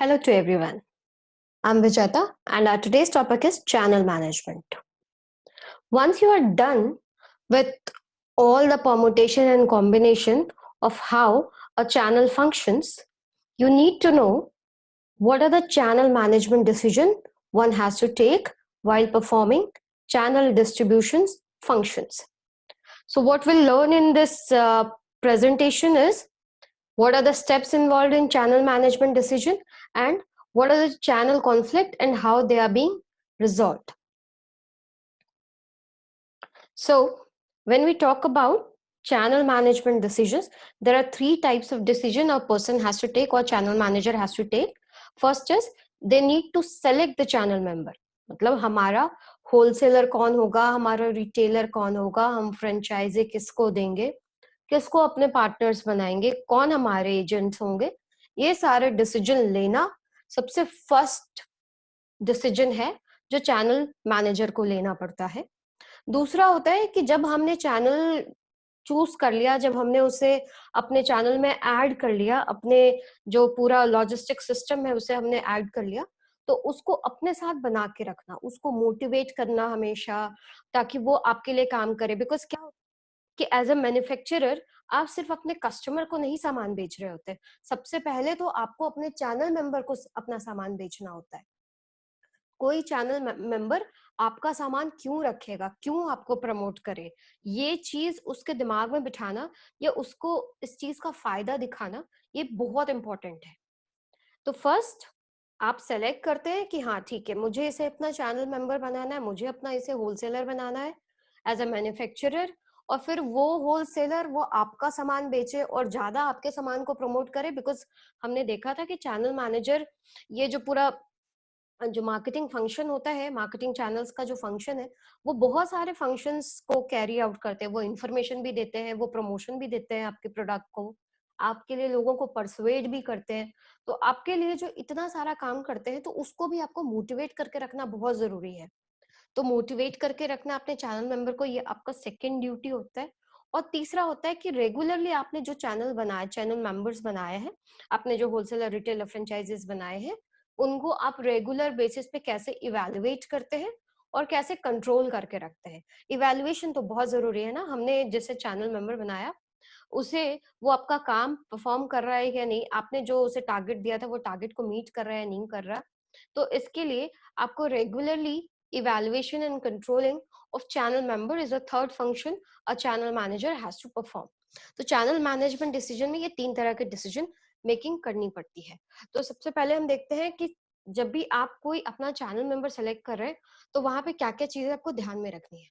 Hello to everyone. I'm Vijata and our today's topic is channel management. Once you are done with all the permutation and combination of how a channel functions, you need to know what are the channel management decisions one has to take while performing channel distributions functions. So what we'll learn in this presentation is what are the steps involved in channel management decision and what are the channel conflict and how they are being resolved. So when we talk about channel management decisions, there are three types of decision a person has to take or channel manager has to take. First is they need to select the channel member. मतलब हमारा wholesaler कौन होगा, हमारा retailer कौन होगा, हम franchise किसको देंगे, किसको अपने पार्टनर्स बनाएंगे, कौन हमारे एजेंट्स होंगे, ये सारे डिसीजन लेना सबसे फर्स्ट डिसीजन है जो चैनल मैनेजर को लेना पड़ता है. दूसरा होता है कि जब हमने चैनल चूज कर लिया, जब हमने उसे अपने चैनल में ऐड कर लिया, अपने जो पूरा लॉजिस्टिक सिस्टम है उसे हमने ऐड कर लिया, तो उसको अपने साथ बना के रखना, उसको मोटिवेट करना हमेशा ताकि वो आपके लिए काम करे. बिकॉज क्या कि एज अ मैन्युफैक्चरर आप सिर्फ अपने कस्टमर को नहीं सामान बेच रहे होते, सबसे पहले तो आपको अपने चैनल मेंबर को अपना सामान बेचना होता है. कोई चैनल मेंबर आपका सामान क्यों रखेगा, क्यों आपको प्रमोट करे, ये चीज उसके दिमाग में बिठाना या उसको इस चीज का फायदा दिखाना, ये बहुत इंपॉर्टेंट है. तो फर्स्ट आप सेलेक्ट करते हैं कि हाँ ठीक है, मुझे इसे अपना चैनल मेंबर बनाना है, मुझे अपना इसे होलसेलर बनाना है एज अ मैन्युफैक्चरर, और फिर वो होलसेलर वो आपका सामान बेचे और ज्यादा आपके सामान को प्रमोट करे. बिकॉज हमने देखा था कि चैनल मैनेजर ये जो पूरा जो मार्केटिंग फंक्शन होता है, मार्केटिंग चैनल्स का जो फंक्शन है, वो बहुत सारे फंक्शंस को कैरी आउट करते हैं. वो इंफॉर्मेशन भी देते हैं, वो प्रमोशन भी देते हैं आपके प्रोडक्ट को, आपके लिए लोगों को परसुएड भी करते हैं. तो आपके लिए जो इतना सारा काम करते हैं, तो उसको भी आपको मोटिवेट करके रखना बहुत जरूरी है. तो मोटिवेट करके रखना अपने चैनल मेंबर को, ये आपका सेकेंड ड्यूटी होता है. और तीसरा होता है कि रेगुलरली आपने जो चैनल बनाया, चैनल मेंबर्स बनाए हैं, आपने जो होलसेलर रिटेलर फ्रेंचाइजीज बनाए हैं, उनको आप रेगुलर बेसिस पे कैसे इवेलुएट करते हैं और कैसे कंट्रोल करके रखते हैं. इवेलुएशन तो बहुत जरूरी है ना. हमने जैसे चैनल मेंबर बनाया, उसे वो आपका काम परफॉर्म कर रहा है या नहीं, आपने जो उसे टारगेट दिया था वो टारगेट को मीट कर रहा है नहीं कर रहा. तो इसके लिए आपको regularly evaluation and controlling of channel member is a third function a channel manager has to perform. तो चैनल मैनेजमेंट डिसीजन में ये तीन तरह के डिसीजन मेकिंग करनी पड़ती है. तो सबसे पहले हम देखते हैं कि जब भी आप कोई अपना चैनल मेंबर सेलेक्ट कर रहे हैं, तो वहां पे क्या क्या चीजें आपको ध्यान में रखनी है.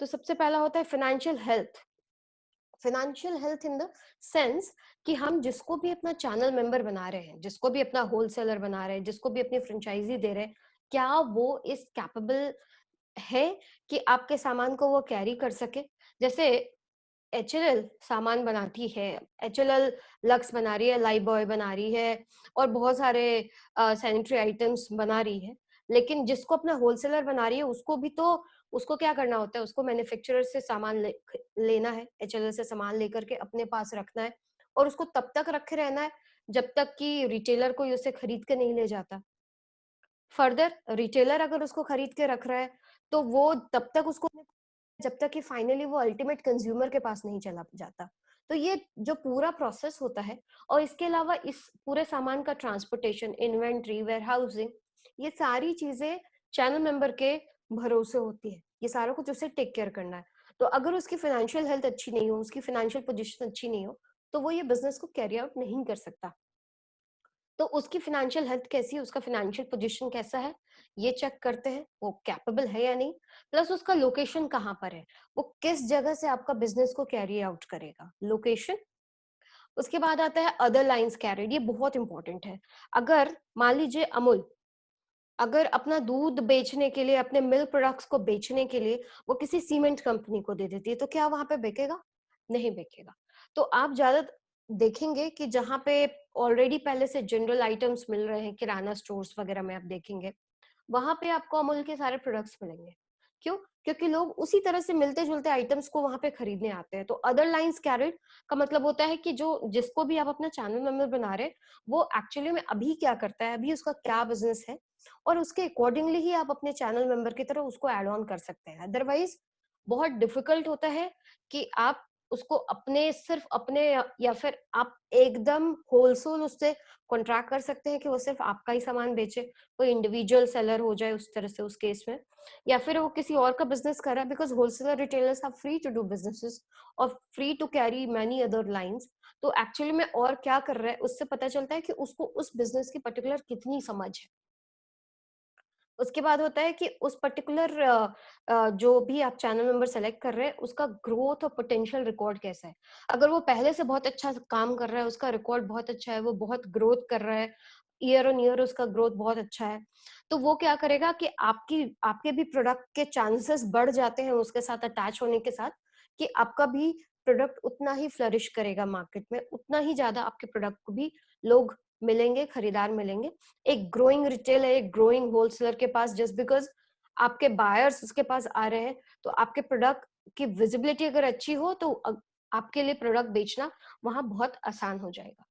तो सबसे पहला होता है financial health. Financial health in the sense कि हम जिसको भी अपना चैनल मेंबर बना रहे हैं, जिसको भी अपना होलसेलर बना रहे हैं, जिसको भी अपनी फ्रेंचाइजी दे रहे हैं, क्या वो इस कैपेबल है कि आपके सामान को वो कैरी कर सके. जैसे एचएलएल सामान बनाती है, एचएलएल लक्स बना रही है, लाइफ बॉय बना रही है और बहुत सारे सैनिटरी आइटम्स बना रही है, लेकिन जिसको अपना होलसेलर बना रही है उसको भी तो उसको क्या करना होता है, उसको मैन्युफैक्चरर से सामान लेना है, एचएलएल से सामान लेकर के अपने पास रखना है और उसको तब तक रखे रहना है जब तक कि रिटेलर कोई उसे खरीद के नहीं ले जाता. फर्दर रिटेलर अगर उसको खरीद के रख रहा है तो वो तब तक उसको जब तक कि फाइनली वो अल्टीमेट कंज्यूमर के पास नहीं चला जाता. तो ये जो पूरा प्रोसेस होता है, और इसके अलावा इस पूरे सामान का ट्रांसपोर्टेशन, इन्वेंट्री, वेयरहाउसिंग, ये सारी चीजें चैनल मेंबर के भरोसे होती है. ये सारा कुछ उसे टेक केयर करना है. तो अगर उसकी फाइनेंशियल हेल्थ अच्छी नहीं हो, उसकी फाइनेंशियल पोजीशन अच्छी नहीं हो, तो वो ये बिजनेस को कैरी आउट नहीं कर सकता. तो उसकी फाइनेंशियल हेल्थ कैसी है, उसका फाइनेंशियल पोजीशन कैसा है, ये चेक करते हैं, वो कैपेबल है या नहीं. प्लस उसका लोकेशन कहाँ पर है, वो किस जगह से आपका बिजनेस को कैरी आउट करेगा, लोकेशन. उसके बाद आता है अदर लाइंस कैरिड. ये बहुत इंपॉर्टेंट है. अगर मान लीजिए अमूल अगर अपना दूध बेचने के लिए, अपने मिल्क प्रोडक्ट्स को बेचने के लिए वो किसी सीमेंट कंपनी को दे देती है, तो क्या वहां पे बिकेगा, नहीं बिकेगा. तो आप ज्यादा देखेंगे कि जहाँ पे ऑलरेडी पहले से जनरल आइटम्स मिल रहे हैं, किराना स्टोर्स वगैरह में आप देखेंगे, वहां पे आपको अमूल के सारे प्रोडक्ट्स मिलेंगे. क्यों? क्योंकि लोग उसी तरह से मिलते जुलते आइटम्स को वहां पे खरीदने आते हैं। तो अदर लाइन्स कैरिड का मतलब होता है कि जो जिसको भी आप अपना चैनल मेंबर बना रहे हैं, वो एक्चुअली में अभी क्या करता है, अभी उसका क्या बिजनेस है, और उसके अकॉर्डिंगली ही आप अपने चैनल मेंबर की तरह उसको एड ऑन कर सकते हैं। अदरवाइज बहुत डिफिकल्ट होता है कि आप उसको अपने सिर्फ अपने या फिर आप एकदम होलसेल उससे कॉन्ट्रैक्ट कर सकते हैं कि वो सिर्फ आपका ही सामान बेचे, कोई इंडिविजुअल सेलर हो जाए उस तरह से उस केस में, या फिर वो किसी और का बिजनेस कर रहा है, because wholesaler retailers are free to do businesses और free to carry many other lines. तो एक्चुअली में और क्या कर रहा है उससे पता चलता है कि उसको उस बिजनेस की पर्टिकुलर कितनी समझ है। उसके बाद होता है कि उस पर्टिकुलर जो भी आप चैनल मेंबर सेलेक्ट कर रहे हैं उसका ग्रोथ और पोटेंशियल रिकॉर्ड कैसा है। अगर वो पहले से बहुत अच्छा काम कर रहा है, उसका रिकॉर्ड बहुत अच्छा है, वो बहुत ग्रोथ कर रहा है, ईयर ऑन ईयर उसका ग्रोथ बहुत अच्छा है, तो वो क्या करेगा कि आपके भी प्रोडक्ट के चांसेस बढ़ जाते हैं उसके साथ अटैच होने के साथ, कि आपका भी प्रोडक्ट उतना ही फ्लरिश करेगा मार्केट में, उतना ही ज्यादा आपके प्रोडक्ट को भी लोग मिलेंगे, खरीदार मिलेंगे। एक ग्रोइंग रिटेल है, एक ग्रोइंग होलसेलर के पास जस्ट बिकॉज आपके बायर्स उसके पास आ रहे हैं, तो आपके प्रोडक्ट की विजिबिलिटी अगर अच्छी हो तो आपके लिए प्रोडक्ट बेचना वहां बहुत आसान हो जाएगा।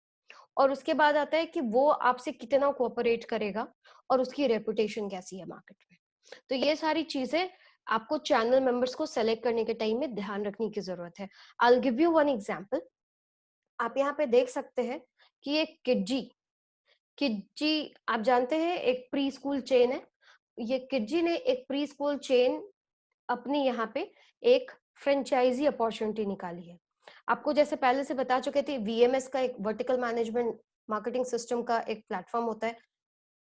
और उसके बाद आता है कि वो आपसे कितना कोऑपरेट करेगा और उसकी रेपुटेशन कैसी है मार्केट में। तो ये सारी चीजें आपको चैनल मेंबर्स को सेलेक्ट करने के टाइम में ध्यान रखने की जरूरत है। I will give you one example. आप यहाँ पे देख सकते हैं कि ये किड्जी आप जानते हैं एक प्री स्कूल चेन है। ये किड्जी ने एक प्री स्कूल चेन अपनी यहाँ पे एक फ्रेंचाइजी अपॉर्चुनिटी निकाली है। आपको जैसे पहले से बता चुके थे, वीएमएस का एक वर्टिकल मैनेजमेंट मार्केटिंग सिस्टम का एक प्लेटफॉर्म होता है,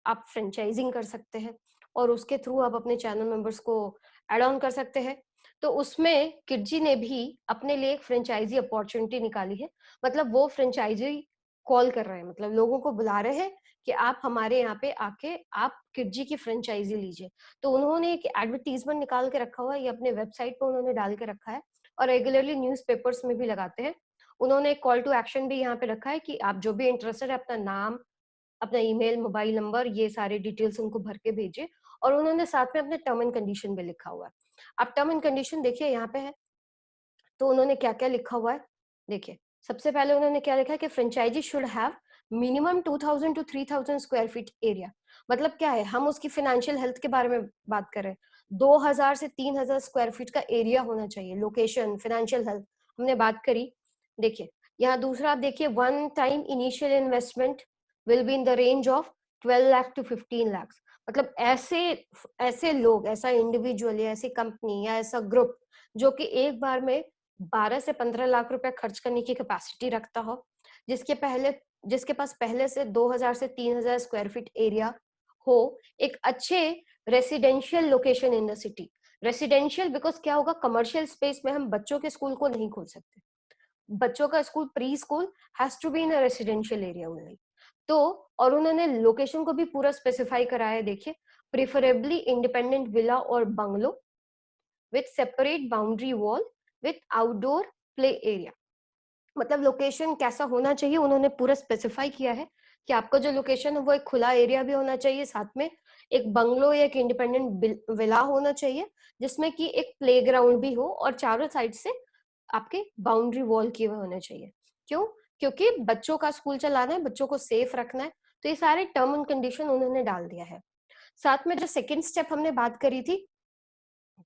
आप फ्रेंचाइजिंग कर सकते हैं और उसके थ्रू आप अपने चैनल मेंबर्स को एड ऑन कर सकते हैं। तो उसमें किडजी ने भी अपने लिए एक फ्रेंचाइजी अपॉर्चुनिटी निकाली है। मतलब वो फ्रेंचाइजी कॉल कर रहे हैं, मतलब लोगों को बुला रहे हैं कि आप हमारे यहाँ पे आके आप किडजी की फ्रेंचाइजी लीजिए। तो उन्होंने एक एडवर्टीजमेंट निकाल के रखा हुआ है, ये अपने वेबसाइट पे उन्होंने डाल के रखा है और रेगुलरली न्यूज़पेपर्स में भी लगाते हैं। उन्होंने एक कॉल टू एक्शन भी यहाँ पे रखा है कि आप जो भी इंटरेस्टेड है अपना नाम, अपना ईमेल, मोबाइल नंबर, ये सारे डिटेल्स उनको भर के भेजिए। और उन्होंने साथ में अपने टर्म एंड कंडीशन भी लिखा हुआ है। आप टर्म एंड कंडीशन देखिए यहाँ पे है, तो उन्होंने क्या-क्या लिखा हुआ है, देखिए। सबसे पहले उन्होंने क्या लिखा है कि franchise should have minimum 2000 to 3000 square feet area. मतलब क्या है, हम उसकी फाइनेंशियल हेल्थ के बारे में बात कर रहे हैं। 2000 से 3000 स्क्वायर फीट का एरिया होना चाहिए। लोकेशन, फाइनेंशियल हेल्थ हमने बात करी। देखिए, यहाँ दूसरा आप देखिए, one time initial investment will be in the range of 12 lakh to 15 lakh. मतलब ऐसे ऐसे लोग, ऐसा इंडिविजुअल या ऐसी कंपनी या ऐसा ग्रुप जो कि एक बार में 12 से 15 लाख रुपए खर्च करने की कैपेसिटी रखता हो, जिसके पास पहले से 2000 से 3000 स्क्वायर फीट एरिया हो, एक अच्छे residential location in the city. Residential because क्या होगा, कमर्शियल स्पेस में हम बच्चों के स्कूल को नहीं खोल सकते। बच्चों का school, pre school has to be in a residential area only. तो और उन्होंने लोकेशन को भी पूरा स्पेसिफाई करा है, देखिए, प्रिफरेबली इंडिपेंडेंट विला और bungalow with separate boundary wall with outdoor play area. मतलब लोकेशन कैसा होना चाहिए उन्होंने पूरा स्पेसिफाई किया है कि आपका जो लोकेशन है वो एक खुला एरिया भी होना चाहिए, साथ में एक बंगलो या एक इंडिपेंडेंट विला होना चाहिए जिसमें कि एक प्लेग्राउंड भी हो और चारों साइड से आपके बाउंड्री वॉल किए हुए होने चाहिए। क्यों? क्योंकि बच्चों का स्कूल चलाना है, बच्चों को सेफ रखना है। तो ये सारे टर्म एंड कंडीशन उन्होंने डाल दिया है। साथ में जो सेकेंड स्टेप हमने बात करी थी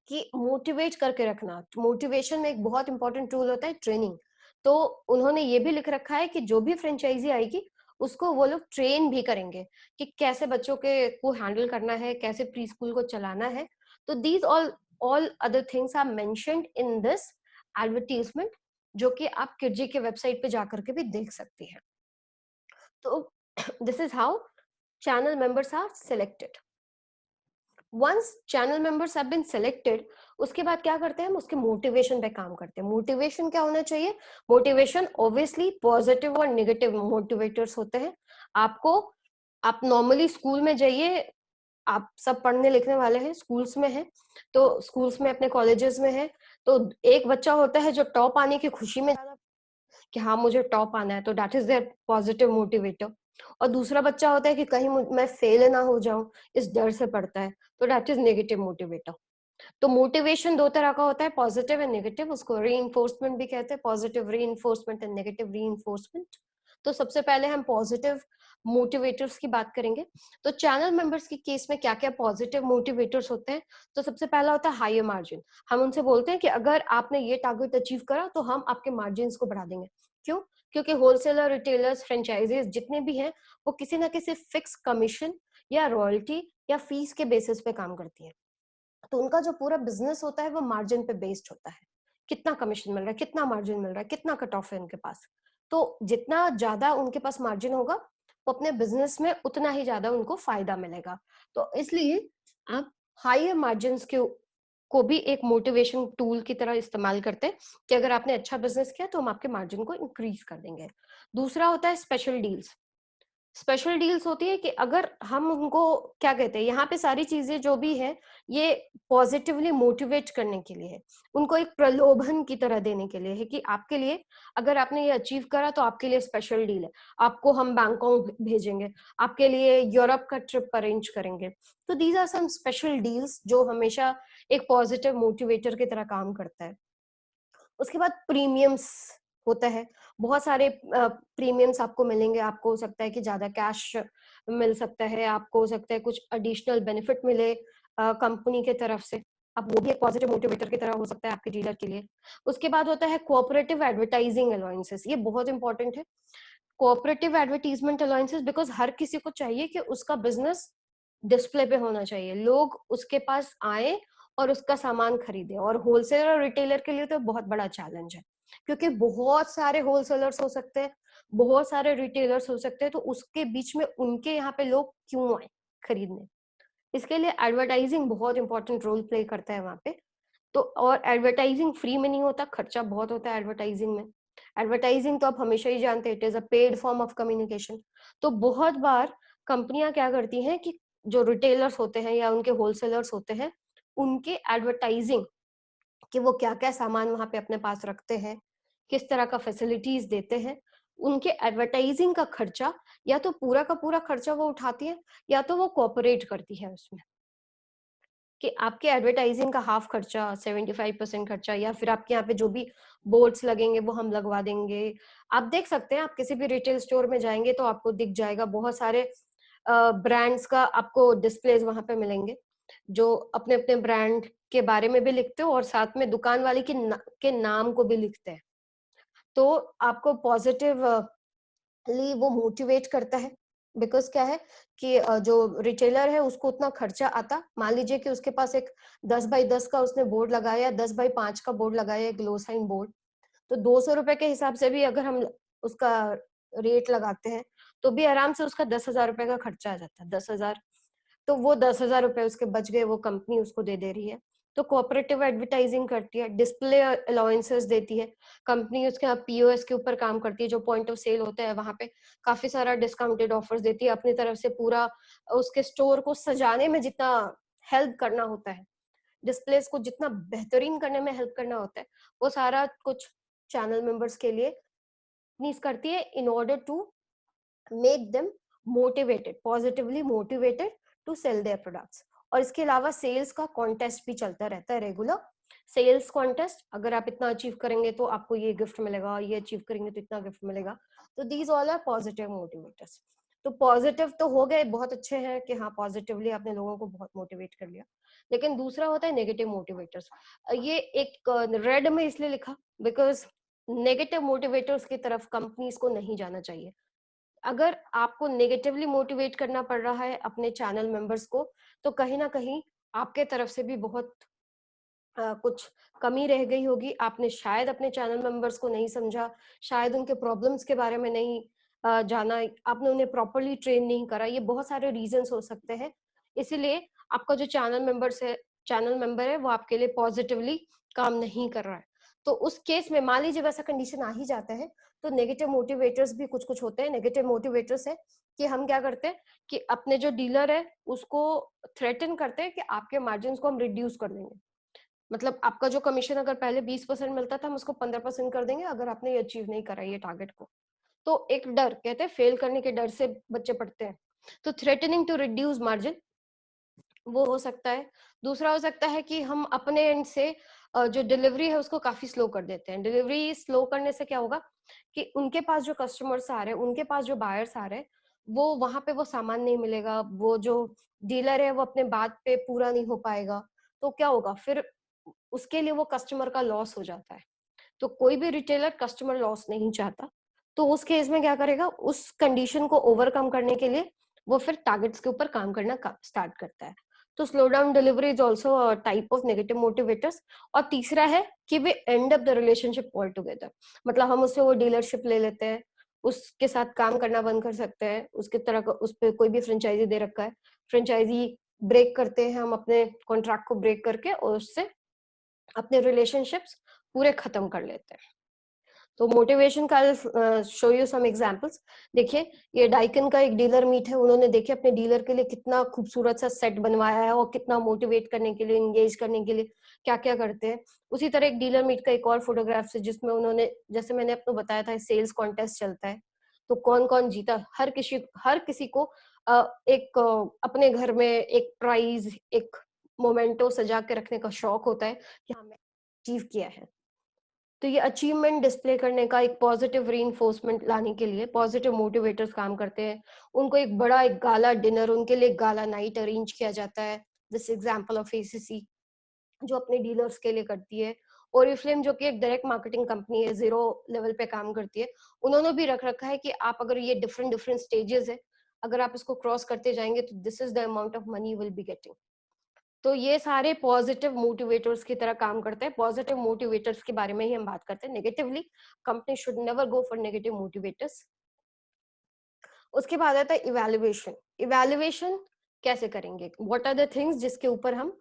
कि मोटिवेट करके रखना, मोटिवेशन में एक बहुत इंपॉर्टेंट टूल होता है ट्रेनिंग। तो उन्होंने ये भी लिख रखा है कि जो भी फ्रेंचाइजी आएगी उसको वो लोग ट्रेन भी करेंगे कि कैसे बच्चों के को हैंडल करना है, कैसे प्री स्कूल को चलाना है। तो these all other things are mentioned in this advertisement, जो कि आप किडजी के वेबसाइट पे जाकर के भी देख सकती हैं। तो this is how channel members are selected. Once channel members have been selected, उसके बाद क्या करते हैं हम, उसके मोटिवेशन पे काम करते हैं। मोटिवेशन क्या होना चाहिए? मोटिवेशन ऑब्वियसली पॉजिटिव और नेगेटिव मोटिवेटर्स होते हैं। आपको, आप नॉर्मली स्कूल में जाइए, आप सब पढ़ने लिखने वाले हैं, स्कूल्स में हैं, तो स्कूल्स में, अपने कॉलेजेस में हैं, तो एक बच्चा होता है जो टॉप आने की खुशी में कि हाँ मुझे टॉप आना है, तो that is their positive motivator. और दूसरा बच्चा होता है कि कहीं मैं फेल ना हो जाऊं, इस डर से पढ़ता है, तो दैट इज नेगेटिव मोटिवेटर। तो मोटिवेशन दो तरह का होता है, पॉजिटिव एंड नेगेटिव, उसको रीइंफोर्समेंट भी कहते हैं, positive reinforcement and negative reinforcement. तो सबसे पहले हम पॉजिटिव मोटिवेटर्स की बात करेंगे। तो चैनल मेंबर्स के केस में क्या क्या पॉजिटिव मोटिवेटर्स होते हैं? तो सबसे पहला होता है हायर मार्जिन। हम उनसे बोलते हैं कि अगर आपने ये टारगेट अचीव करा तो हम आपके मार्जिन को बढ़ा देंगे। क्यों? क्योंकि होलसेलर, रिटेलर्स, फ्रेंचाइजीज जितने भी हैं वो किसी ना किसी फिक्स कमीशन या रॉयल्टी या फीस के बेसिस पे काम करती है। तो उनका जो पूरा बिजनेस होता है वो मार्जिन पे बेस्ड होता है। कितना कमीशन मिल रहा है, कितना मार्जिन मिल रहा है, कितना कट ऑफ है उनके पास। तो जितना ज्यादा उनके पास मार्जिन होगा वो अपने बिजनेस में उतना ही ज्यादा उनको फायदा मिलेगा। तो इसलिए आप हायर मार्जिन को भी एक मोटिवेशन टूल की तरह इस्तेमाल करते हैं कि अगर आपने अच्छा बिजनेस किया तो हम आपके मार्जिन को इंक्रीज कर देंगे। दूसरा होता है स्पेशल डील्स। स्पेशल डील्स होती है कि अगर हम उनको क्या कहते हैं, यहाँ पे सारी चीजें जो भी है ये पॉजिटिवली मोटिवेट करने के लिए है, उनको एक प्रलोभन की तरह देने के लिए है कि आपके लिए अगर आपने ये अचीव करा तो आपके लिए स्पेशल डील है, आपको हम बैंकॉक भेजेंगे, आपके लिए यूरोप का ट्रिप अरेंज करेंगे। तो these are some special deals जो हमेशा एक पॉजिटिव मोटिवेटर की तरह काम करता है। उसके बाद प्रीमियम्स होता है, बहुत सारे प्रीमियम्स आपको मिलेंगे। आपको हो सकता है कि ज्यादा कैश मिल सकता है, आपको हो सकता है कुछ एडिशनल बेनिफिट मिले कंपनी के तरफ से। अब वो भी एक पॉजिटिव मोटिवेटर की तरह हो सकता है आपके डीलर के लिए। उसके बाद होता है कोऑपरेटिव एडवर्टाइजिंग अलाउंसेस। ये बहुत इंपॉर्टेंट है, कोऑपरेटिव एडवर्टीजमेंट अलाउंसेस, बिकॉज हर किसी को चाहिए कि उसका बिजनेस डिस्प्ले पे होना चाहिए, लोग उसके पास आए और उसका सामान खरीदे। और होलसेलर और रिटेलर के लिए तो बहुत बड़ा चैलेंज है, क्योंकि बहुत सारे होलसेलर्स हो सकते हैं, बहुत सारे रिटेलर्स हो सकते हैं, तो उसके बीच में उनके यहाँ पे लोग क्यों आए खरीदने। इसके लिए एडवर्टाइजिंग बहुत इंपॉर्टेंट रोल प्ले करता है वहां पे। तो और एडवर्टाइजिंग फ्री में नहीं होता, खर्चा बहुत होता है एडवर्टाइजिंग में। एडवर्टाइजिंग तो आप हमेशा ही जानते हैं, it is a paid form of communication. तो बहुत बार कंपनियां क्या करती हैं कि जो रिटेलर्स होते हैं या उनके होलसेलर्स होते हैं, उनके एडवर्टाइजिंग कि वो क्या क्या सामान वहां पे अपने पास रखते हैं, किस तरह का फैसिलिटीज देते हैं, उनके एडवर्टाइजिंग का खर्चा या तो पूरा का पूरा खर्चा वो उठाती है या तो वो कॉपरेट करती है उसमें, कि आपके एडवर्टाइजिंग का हाफ खर्चा, 75% खर्चा, या फिर आपके यहाँ पे जो भी बोर्ड्स लगेंगे वो हम लगवा देंगे। आप देख सकते हैं, आप किसी भी रिटेल स्टोर में जाएंगे तो आपको दिख जाएगा, बहुत सारे ब्रांड्स का आपको डिस्प्लेज वहां पे मिलेंगे जो अपने अपने ब्रांड के बारे में भी लिखते हो और साथ में दुकान वाले के नाम को भी लिखते हैं। तो आपको पॉजिटिवली वो मोटिवेट करता है। बिकॉज क्या है कि जो रिटेलर है उसको उतना खर्चा आता, मान लीजिए कि उसके पास एक 10x10 का उसने बोर्ड लगाया, 10x5 का बोर्ड लगाया, ग्लो साइन बोर्ड, तो 200 रुपए के हिसाब से भी अगर हम उसका रेट लगाते हैं तो भी आराम से उसका 10,000 रुपए का खर्चा आ जाता है, 10,000। तो वो 10,000 रुपए उसके बच गए, वो कंपनी उसको दे दे रही है। तो कोऑपरेटिव एडवर्टाइजिंग करती है, डिस्प्ले अलाउंसेस देती है कंपनी, उसके यहाँ पीओएस के ऊपर काम करती है, जो पॉइंट ऑफ सेल होता है वहां पे काफी सारा डिस्काउंटेड ऑफर्स देती है अपनी तरफ से। पूरा उसके स्टोर को सजाने में जितना हेल्प करना होता है, डिस्प्लेस को जितना बेहतरीन करने में हेल्प करना होता है, वो सारा कुछ चैनल मेंबर्स के लिए नीज करती है in order to make them motivated, positively motivated to sell their products. और इसके अलावा सेल्स का कॉन्टेस्ट भी चलता रहता है, रेगुलर सेल्स कॉन्टेस्ट, अगर आप इतना अचीव करेंगे तो आपको ये गिफ्ट मिलेगा, ये अचीव करेंगे तो इतना गिफ्ट मिलेगा। तो these all are positive motivators. तो पॉजिटिव तो हो गए, बहुत अच्छे हैं कि हाँ पॉजिटिवली आपने लोगों को बहुत मोटिवेट कर लिया। लेकिन दूसरा होता है नेगेटिव मोटिवेटर्स। ये एक रेड में इसलिए लिखा बिकॉज नेगेटिव मोटिवेटर्स की तरफ कंपनीज को नहीं जाना चाहिए। अगर आपको नेगेटिवली मोटिवेट करना पड़ रहा है अपने चैनल मेंबर्स को, तो कहीं ना कहीं आपके तरफ से भी बहुत कुछ कमी रह गई होगी। आपने शायद अपने चैनल मेंबर्स को नहीं समझा, शायद उनके प्रॉब्लम्स के बारे में नहीं जाना, आपने उन्हें प्रॉपरली ट्रेन नहीं करा, ये बहुत सारे रीजंस हो सकते हैं। इसीलिए आपका जो चैनल मेंबर है वो आपके लिए पॉजिटिवली काम नहीं कर रहा है। तो उस केस में मान लीजिए वैसा कंडीशन आ ही जाता है, तो नेगेटिव मोटिवेटर्स भी कुछ कुछ होते हैं। नेगेटिव मोटिवेटर्स है कि हम क्या करते हैं कि अपने जो डीलर है उसको थ्रेटन करते हैं कि आपके मार्जिन को हम रिड्यूस कर देंगे। मतलब आपका जो कमीशन अगर पहले 20% मिलता था, हम उसको 15% कर देंगे अगर आपने ये अचीव नहीं करा ये टारगेट को। तो एक डर, कहते हैं फेल करने के डर से बच्चे पढ़ते हैं। तो थ्रेटनिंग टू रिड्यूस मार्जिन वो हो सकता है। दूसरा हो सकता है कि हम अपने एंड से जो डिलीवरी है उसको काफ़ी स्लो कर देते हैं। डिलीवरी स्लो करने से क्या होगा कि उनके पास जो कस्टमर्स आ रहे हैं, उनके पास जो बायर्स आ रहे हैं, वो वहाँ पे वो सामान नहीं मिलेगा, वो जो डीलर है वो अपने बात पे पूरा नहीं हो पाएगा। तो क्या होगा फिर उसके लिए वो कस्टमर का लॉस हो जाता है। तो कोई भी रिटेलर कस्टमर लॉस नहीं चाहता। तो उस केस में क्या करेगा, उस कंडीशन को ओवरकम करने के लिए वो फिर टारगेट्स के ऊपर काम करना स्टार्ट करता है। तो slow down delivery is also a type of negative motivators. और तीसरा है कि way and up the relationship all together. मतलब हम उससे वो डीलरशिप ले लेते हैं, उसके साथ काम करना बंद कर सकते हैं, उसके तरह का उस पर कोई भी फ्रेंचाइजी दे रखा है, फ्रेंचाइजी ब्रेक करते हैं हम, अपने कॉन्ट्रैक्ट को ब्रेक करके और उससे अपने रिलेशनशिप्स पूरे खत्म कर लेते हैं। तो मोटिवेशन का शो यू सम एग्जांपल्स। देखिए, ये डाइकन का एक डीलर मीट है। उन्होंने देखिए अपने डीलर के लिए कितना खूबसूरत सा सेट बनवाया है और कितना मोटिवेट करने के लिए, इंगेज करने के लिए क्या क्या करते हैं। उसी तरह एक डीलर मीट का एक और फोटोग्राफ है जिसमें उन्होंने, जैसे मैंने आपको बताया था, सेल्स कॉन्टेस्ट चलता है। तो कौन कौन जीता, हर किसी को एक अपने घर में एक प्राइज, एक मोमेंटो सजा के रखने का शौक होता है कि हाँ, मैं अचीव किया है। तो ये अचीवमेंट डिस्प्ले करने का, एक पॉजिटिव रीइंफोर्समेंट लाने के लिए पॉजिटिव मोटिवेटर्स काम करते हैं। उनको एक बड़ा एक गाला डिनर, उनके लिए गाला नाइट अरेंज किया जाता है। दिस एग्जांपल ऑफ एसीसी जो अपने डीलर्स के लिए करती है। ओरिफ्लेम जो कि एक डायरेक्ट मार्केटिंग कंपनी है, जीरो लेवल पे काम करती है, उन्होंने भी रख रखा है कि आप अगर ये डिफरेंट डिफरेंट स्टेजेस है, अगर आप इसको क्रॉस करते जाएंगे तो this is the amount of money you will be getting. तो ये सारे पॉजिटिव मोटिवेटर्स की तरह काम करते हैं। पॉजिटिव मोटिवेटर्स के बारे में ही हम बात करते हैं। Negatively, company should never go for negative motivators. उसके बाद आता है इवैल्यूएशन। इवैल्यूएशन कैसे करेंगे, व्हाट आर द थिंग्स जिसके ऊपर हम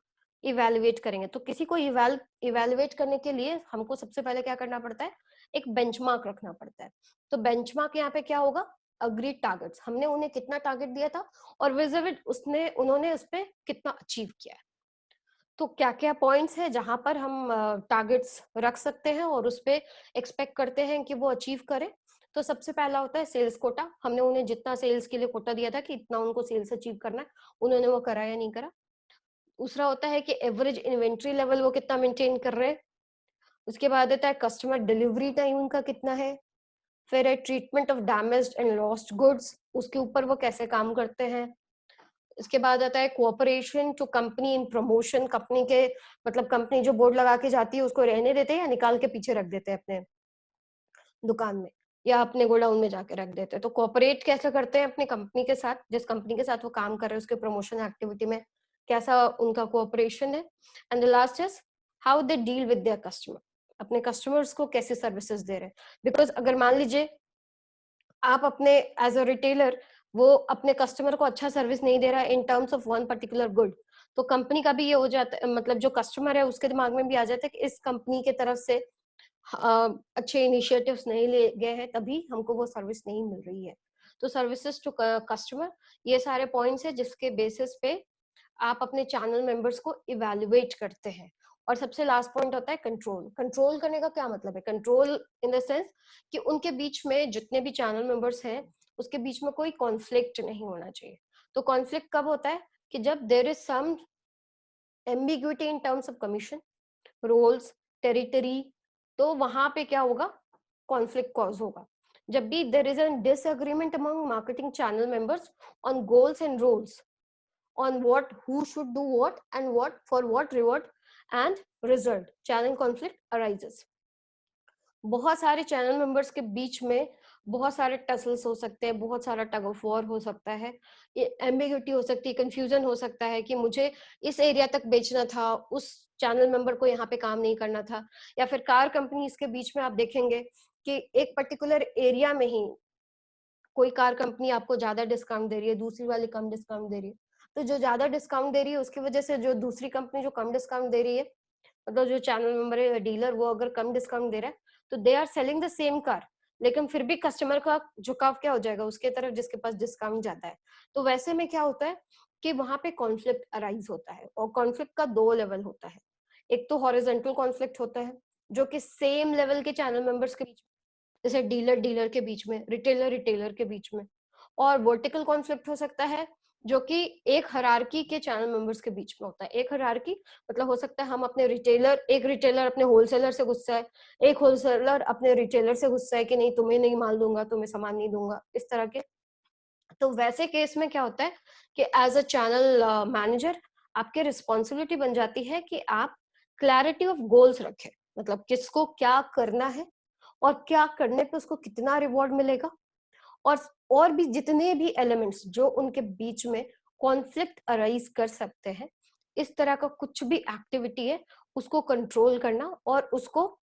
इवैल्यूएट करेंगे। तो किसी को इवैल्यूएट करने के लिए हमको सबसे पहले क्या करना पड़ता है, एक बेंचमार्क रखना पड़ता है। तो बेंचमार्क यहाँ पे क्या होगा, अग्रीड टारगेट्स, हमने उन्हें कितना टारगेट दिया था और विजिबल उसने उन्होंने उस पर कितना अचीव किया है। तो क्या क्या पॉइंट्स है जहां पर हम टारगेट्स रख सकते हैं और उस पे एक्सपेक्ट करते हैं कि वो अचीव करें। तो सबसे पहला होता है सेल्स कोटा। हमने उन्हें जितना सेल्स के लिए कोटा दिया था कि इतना उनको सेल्स अचीव करना है, उन्होंने वो करा या नहीं करा। दूसरा होता है कि एवरेज इन्वेंट्री लेवल वो कितना मेंटेन कर रहे हैं। उसके बाद आता है कस्टमर डिलीवरी टाइम उनका कितना है। फिर है treatment of damaged and lost goods, उसके ऊपर वो कैसे काम करते हैं। इसके बाद आता है cooperation to company in promotion. Company के मतलब कंपनी जो बोर्ड लगा के जाती है उसको रहने देते हैं या निकाल के पीछे रख देते हैं अपने दुकान में या अपने गोडाउन में जाके रख देते हैं। तो कोऑपरेट कैसे करते हैं अपनी कंपनी के साथ, जिस कंपनी के साथ वो काम कर रहे हैं उसके प्रमोशन एक्टिविटी में कैसा उनका कोऑपरेशन है। And the last is how they deal with their customer, अपने कस्टमर्स को कैसे सर्विसेज दे रहे हैं। बिकॉज अगर मान लीजिए आप अपने एज अ रिटेलर वो अपने कस्टमर को अच्छा सर्विस नहीं दे रहा है इन terms of one particular good, तो कंपनी का भी ये हो जाता है, मतलब जो कस्टमर है उसके दिमाग में भी आ जाता है कि इस कंपनी के तरफ से अच्छे इनिशिएटिव्स नहीं लिए गए हैं तभी हमको वो सर्विस नहीं मिल रही है। तो सर्विसेज टू कस्टमर, ये सारे पॉइंट्स है जिसके बेसिस पे आप अपने चैनल मेंबर्स को इवेल्युएट करते हैं। और सबसे लास्ट पॉइंट होता है कंट्रोल। कंट्रोल करने का क्या मतलब है, कंट्रोल इन द सेंस कि उनके बीच में जितने भी चैनल मेंबर्स हैं उसके बीच में कोई कॉन्फ्लिक्ट नहीं होना चाहिए। तो कॉन्फ्लिक्ट कब होता है कि जब there is some ambiguity in terms of commission, roles, territory, तो वहां पे क्या होगा, कॉन्फ्लिक्ट कॉज होगा। जब भी there is an disagreement among marketing channel members on goals and roles, on what who should do what and what for what reward and result, channel conflict arises। बहुत सारे चैनल मेंबर्स के बीच में बहुत सारे tassels हो सकते हैं, बहुत सारा टग ऑफ वॉर हो सकता है, एम्बिग्यूटी हो सकती है, कंफ्यूजन हो सकता है कि मुझे इस एरिया तक बेचना था, उस चैनल मेंबर को यहाँ पे काम नहीं करना था। या फिर कार कंपनीज के बीच में आप देखेंगे कि एक पर्टिकुलर एरिया में ही कोई कार कंपनी आपको ज्यादा डिस्काउंट दे रही है, दूसरी वाली कम डिस्काउंट दे रही है। तो जो ज्यादा डिस्काउंट दे रही है उसकी वजह से जो दूसरी कंपनी जो कम डिस्काउंट दे रही है, मतलब जो चैनल मेंबर है डीलर, वो अगर कम डिस्काउंट दे रहा है तो they are selling the same car, लेकिन फिर भी कस्टमर का झुकाव क्या हो जाएगा, उसके तरफ जिसके पास डिस्काउंट ज्यादा है। तो वैसे में क्या होता है कि वहां पे कॉन्फ्लिक्ट अराइज होता है। और कॉन्फ्लिक्ट का दो लेवल होता है। एक तो हॉरिजॉन्टल कॉन्फ्लिक्ट होता है जो कि सेम लेवल के चैनल मेंबर्स के बीच, जैसे डीलर डीलर के बीच में, रिटेलर रिटेलर के बीच में। और वर्टिकल कॉन्फ्लिक्ट हो सकता है जो कि एक हायरार्की के चैनल मेंबर्स के बीच में होता है। एक हायरार्की मतलब हो सकता है हम अपने रिटेलर, एक रिटेलर अपने होलसेलर से गुस्सा है, एक होलसेलर अपने रिटेलर से गुस्सा है कि नहीं तुम्हें नहीं माल दूंगा, तुम्हें सामान नहीं दूंगा, इस तरह के। तो वैसे केस में क्या होता है कि एज अ चैनल मैनेजर आपकी रिस्पॉन्सिबिलिटी बन जाती है कि आप क्लैरिटी ऑफ गोल्स रखें, मतलब किसको क्या करना है और क्या करने पे उसको कितना रिवॉर्ड मिलेगा, और और भी जितने भी एलिमेंट्स जो उनके बीच में कॉन्फ्लिक्ट अराइज कर सकते हैं, इस तरह का कुछ भी एक्टिविटी है उसको कंट्रोल करना और उसको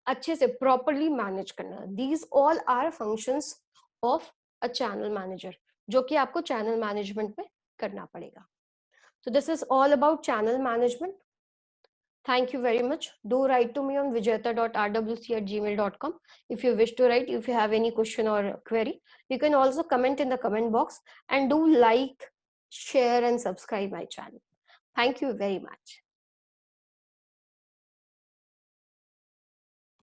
अच्छे से प्रॉपरली मैनेज करना। These all are functions of a channel manager, जो कि आपको चैनल मैनेजमेंट में करना पड़ेगा। So this is all about channel management. Thank you very much. Do write to me on vijayata.rwc@gmail.com if you wish to write, if you have any question or query. You can also comment in the comment box, and do like, share and subscribe my channel. Thank you very much.